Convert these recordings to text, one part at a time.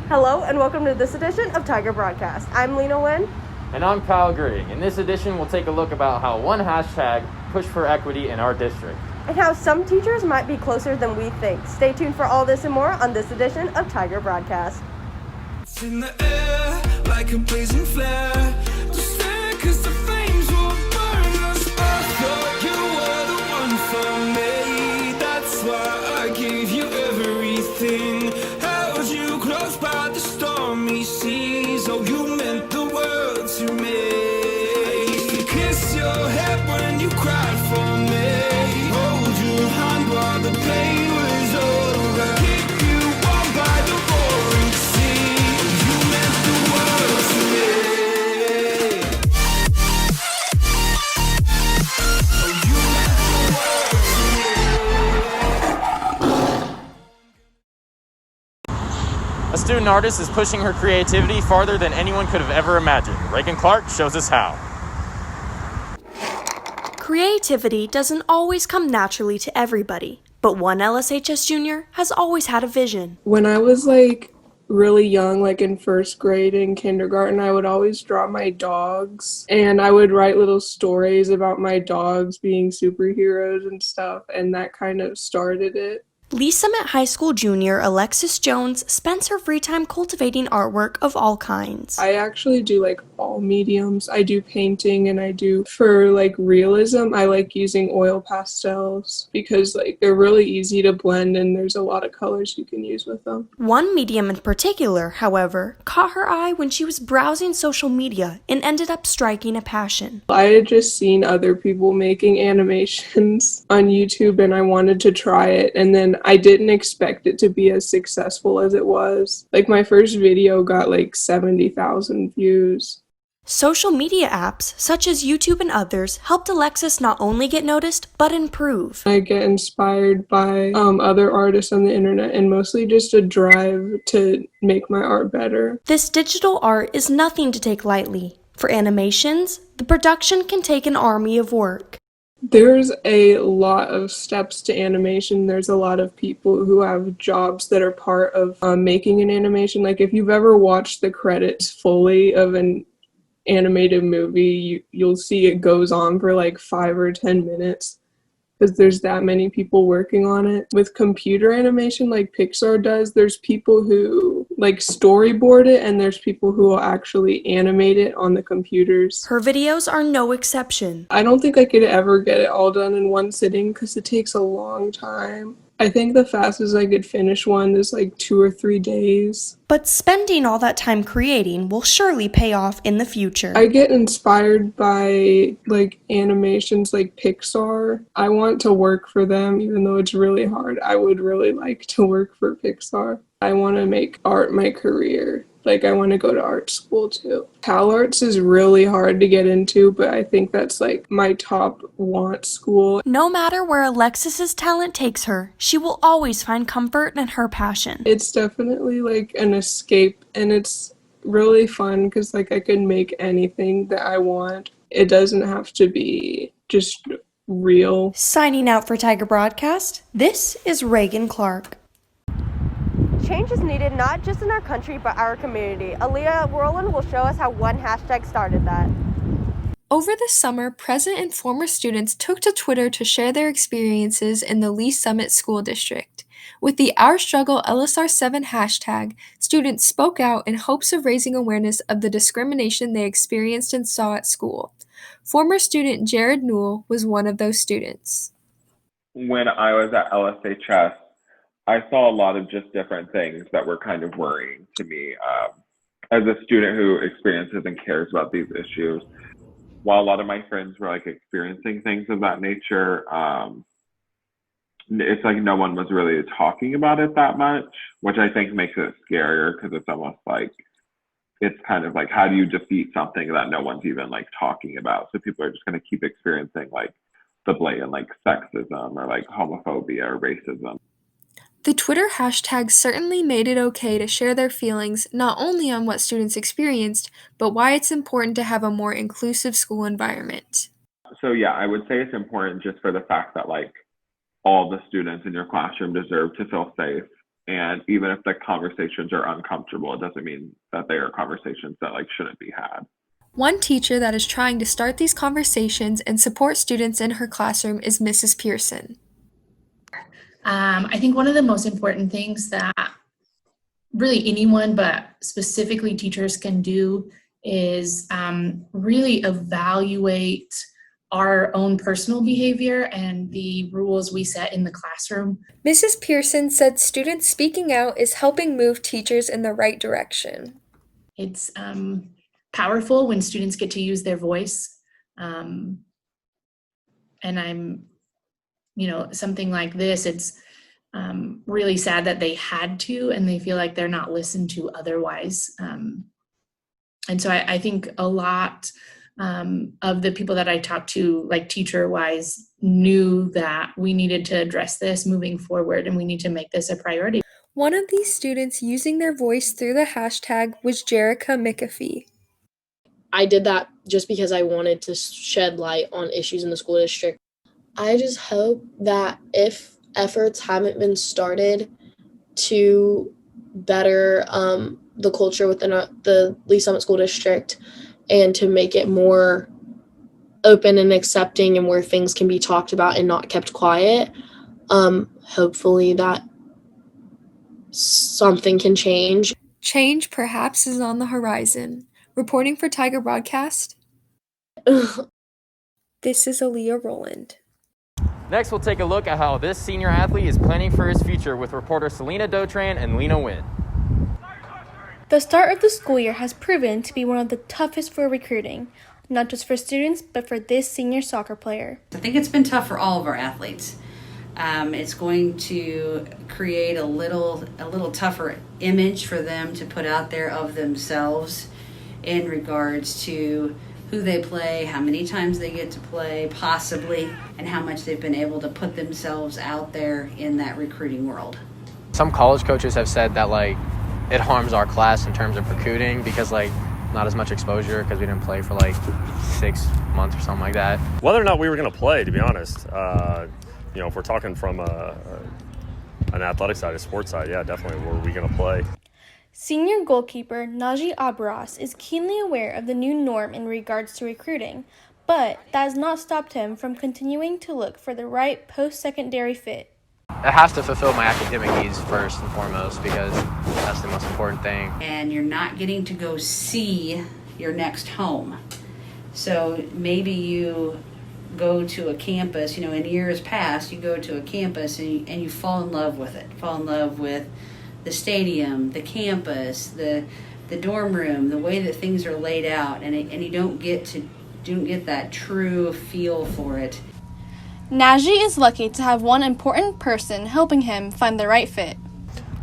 Hello and welcome to this edition of Tiger Broadcast. I'm Lena Lynn. And I'm Kyle Grig. In this edition, we'll take a look about how one hashtag pushed for equity in our district. And how some teachers might be closer than we think. Stay tuned for all this and more on this edition of Tiger Broadcast. It's in the air like a blazing flare. Just stare 'cause the flames will burn us. I thought you were the one for me. That's why I gave you everything. Held you close by the stormy seas. Oh, you meant the world to me. I used to kiss your head when you cried for me. Hold your hand while the pain was over. Keep you warm by the roaring sea. You meant the world to me. Oh, you meant the world to me. A student artist is pushing her creativity farther than anyone could have ever imagined. Reagan Clark shows us how. Creativity doesn't always come naturally to everybody, but one LSHS junior has always had a vision. When I was really young, in first grade in kindergarten, I would always draw my dogs and I would write little stories about my dogs being superheroes and stuff, and that kind of started it. Lee Summit High School junior Alexis Jones spends her free time cultivating artwork of all kinds. I actually do all mediums. I do painting, and I do for realism. I like using oil pastels because they're really easy to blend and there's a lot of colors you can use with them. One medium in particular, however, caught her eye when she was browsing social media and ended up striking a passion. I had just seen other people making animations on YouTube and I wanted to try it, and then I didn't expect it to be as successful as it was. My first video got 70,000 views. Social media apps, such as YouTube and others, helped Alexis not only get noticed, but improve. I get inspired by other artists on the internet and mostly just a drive to make my art better. This digital art is nothing to take lightly. For animations, the production can take an army of work. There's a lot of steps to animation. There's a lot of people who have jobs that are part of making an animation. If you've ever watched the credits fully of an animated movie, you'll see it goes on for 5 or 10 minutes because there's that many people working on it. With computer animation like Pixar does, there's people who storyboard it and there's people who will actually animate it on the computers. Her videos are no exception. I don't think I could ever get it all done in one sitting because it takes a long time. I think the fastest I could finish one is 2 or 3 days. But spending all that time creating will surely pay off in the future. I get inspired by animations like Pixar. I want to work for them even though it's really hard. I would really like to work for Pixar. I want to make art my career. I want to go to art school too. CalArts is really hard to get into, but I think that's my top want school. No matter where Alexis's talent takes her, she will always find comfort in her passion. It's definitely an escape, and it's really fun because I can make anything that I want. It doesn't have to be just real. Signing out for Tiger Broadcast, this is Reagan Clark. Change is needed not just in our country but our community. Aaliyah Whirlwind will show us how one hashtag started that. Over the summer, present and former students took to Twitter to share their experiences in the Lee Summit School District. With the Our Struggle LSR7 hashtag, students spoke out in hopes of raising awareness of the discrimination they experienced and saw at school. Former student Jared Newell was one of those students. When I was at LSHS, I saw a lot of just different things that were kind of worrying to me. As a student who experiences and cares about these issues, while a lot of my friends were experiencing things of that nature, it's no one was really talking about it that much, which I think makes it scarier because it's almost it's kind of how do you defeat something that no one's even talking about? So people are just going to keep experiencing the blatant sexism or homophobia or racism. The Twitter hashtag certainly made it okay to share their feelings not only on what students experienced, but why it's important to have a more inclusive school environment. So yeah, I would say it's important just for the fact that all the students in your classroom deserve to feel safe. And even if the conversations are uncomfortable, it doesn't mean that they are conversations that like shouldn't be had. One teacher that is trying to start these conversations and support students in her classroom is Mrs. Pearson. I think one of the most important things that really anyone, but specifically teachers, can do is really evaluate our own personal behavior and the rules we set in the classroom. Mrs. Pearson said students speaking out is helping move teachers in the right direction. It's powerful when students get to use their voice. And something like this, it's really sad that they had to, and they feel like they're not listened to otherwise. And so I think a lot of the people that I talked to, like teacher-wise, knew that we needed to address this moving forward, and we need to make this a priority. One of these students using their voice through the hashtag was Jerica McAfee. I did that just because I wanted to shed light on issues in the school district. I just hope that if efforts haven't been started to better the culture within the Lee Summit School District and to make it more open and accepting and where things can be talked about and not kept quiet, hopefully that something can change. Change perhaps is on the horizon. Reporting for Tiger Broadcast, this is Aaliyah Rowland. Next, we'll take a look at how this senior athlete is planning for his future with reporter Selena Dotran and Lena Wynn. The start of the school year has proven to be one of the toughest for recruiting, not just for students, but for this senior soccer player. I think it's been tough for all of our athletes. It's going to create a little tougher image for them to put out there of themselves in regards to who they play, how many times they get to play, possibly, and how much they've been able to put themselves out there in that recruiting world. Some college coaches have said that it harms our class in terms of recruiting because not as much exposure because we didn't play for 6 months or something like that. Whether or not we were going to play, to be honest, if we're talking from an athletic side, a sports side, yeah, definitely, were we going to play? Senior goalkeeper Najee Abaras is keenly aware of the new norm in regards to recruiting, but that has not stopped him from continuing to look for the right post-secondary fit. It has to fulfill my academic needs first and foremost because that's the most important thing. And you're not getting to go see your next home. So maybe you go to a campus, in years past, you go to a campus and you fall in love with it, fall in love with the stadium, the campus, the dorm room, the way that things are laid out, and you don't get that true feel for it. Najee is lucky to have one important person helping him find the right fit.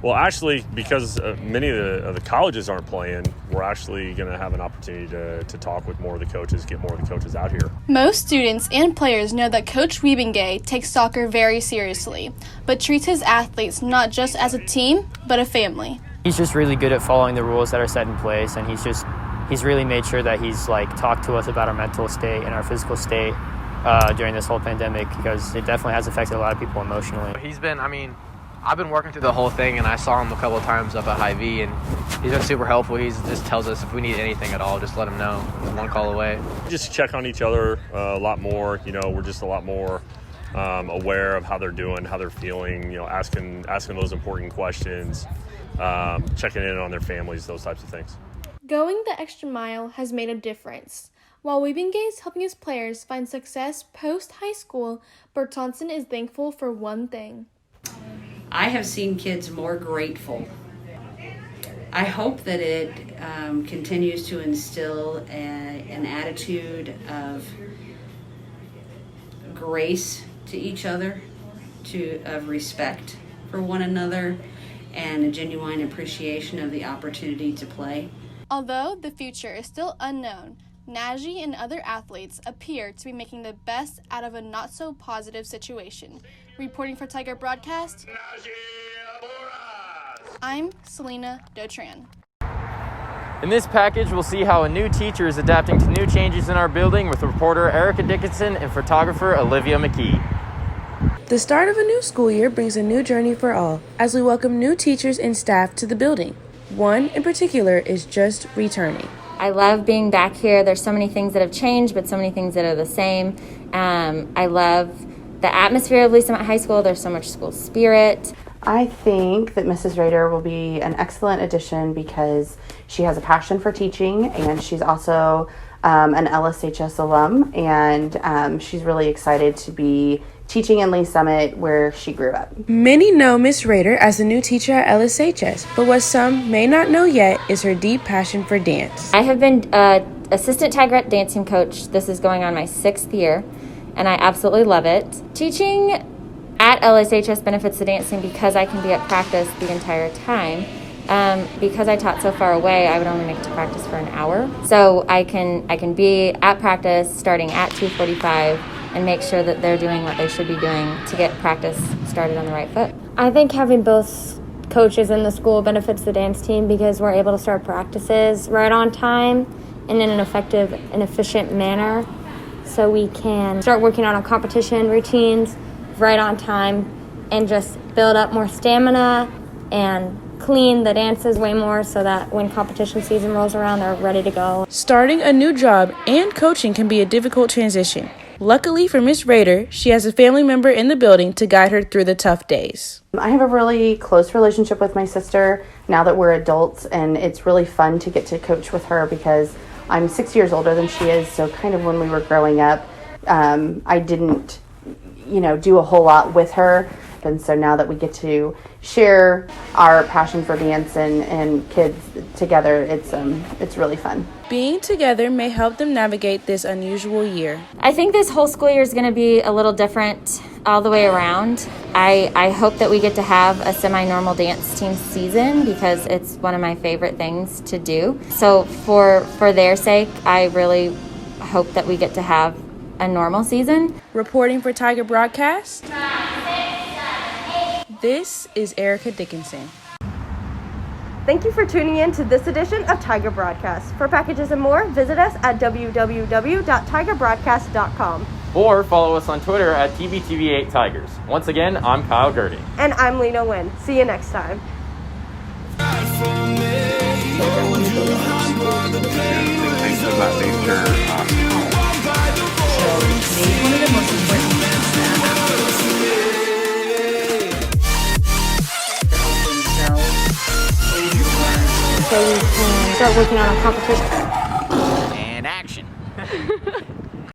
Well, actually, because many of the colleges aren't playing, we're actually going to have an opportunity to talk with more of the coaches, get more of the coaches out here. Most students and players know that Coach Wiebengay takes soccer very seriously, but treats his athletes not just as a team, but a family. He's just really good at following the rules that are set in place, and he's really made sure that he's talked to us about our mental state and our physical state during this whole pandemic because it definitely has affected a lot of people emotionally. I've been working through the whole thing, and I saw him a couple of times up at Hy-Vee, and he's been super helpful. He just tells us if we need anything at all, just let him know. One call away. Just check on each other a lot more. We're just a lot more aware of how they're doing, how they're feeling. Asking those important questions, checking in on their families, those types of things. Going the extra mile has made a difference. While Wiebengay is helping his players find success post-high school, Bertonson is thankful for one thing. I have seen kids more grateful. I hope that it continues to instill an attitude of grace to each other, of respect for one another, and a genuine appreciation of the opportunity to play. Although the future is still unknown, Najee and other athletes appear to be making the best out of a not-so-positive situation. Reporting for Tiger Broadcast, I'm Selena Dotran. In this package, we'll see how a new teacher is adapting to new changes in our building with reporter Erica Dickinson and photographer Olivia McKee. The start of a new school year brings a new journey for all as we welcome new teachers and staff to the building. One in particular is just returning. I love being back here. There's so many things that have changed, but so many things that are the same. I love the atmosphere of Lee Summit High School. There's so much school spirit. I think that Mrs. Rader will be an excellent addition because she has a passion for teaching, and she's also an LSHS alum, and she's really excited to be teaching in Lee Summit where she grew up. Many know Miss Rader as the new teacher at LSHS, but what some may not know yet is her deep passion for dance. I have been assistant Tigerette dancing coach. This is going on my 6th year, and I absolutely love it. Teaching at LSHS benefits the dancing because I can be at practice the entire time. Because I taught so far away, I would only make it to practice for an hour. So I can be at practice starting at 2:45 and make sure that they're doing what they should be doing to get practice started on the right foot. I think having both coaches in the school benefits the dance team because we're able to start practices right on time and in an effective and efficient manner, so we can start working on our competition routines right on time and just build up more stamina and clean the dances way more so that when competition season rolls around, they're ready to go. Starting a new job and coaching can be a difficult transition. Luckily for Miss Rader, she has a family member in the building to guide her through the tough days. I have a really close relationship with my sister now that we're adults, and it's really fun to get to coach with her because I'm 6 years older than she is, so kind of when we were growing up, I didn't, do a whole lot with her. And so now that we get to share our passion for dance and kids together, it's really fun. Being together may help them navigate this unusual year. I think this whole school year is going to be a little different all the way around. I hope that we get to have a semi-normal dance team season because it's one of my favorite things to do. So for their sake, I really hope that we get to have a normal season. Reporting for Tiger Broadcast, this is Erica Dickinson. Thank you for tuning in to this edition of Tiger Broadcast. For packages and more, visit us at www.tigerbroadcast.com. Or follow us on Twitter at TBTV8Tigers. Once again, I'm Kyle Gertie. And I'm Lena Nguyen. See you next time. Things of that nature. One of the most important things So we can start working on our competition.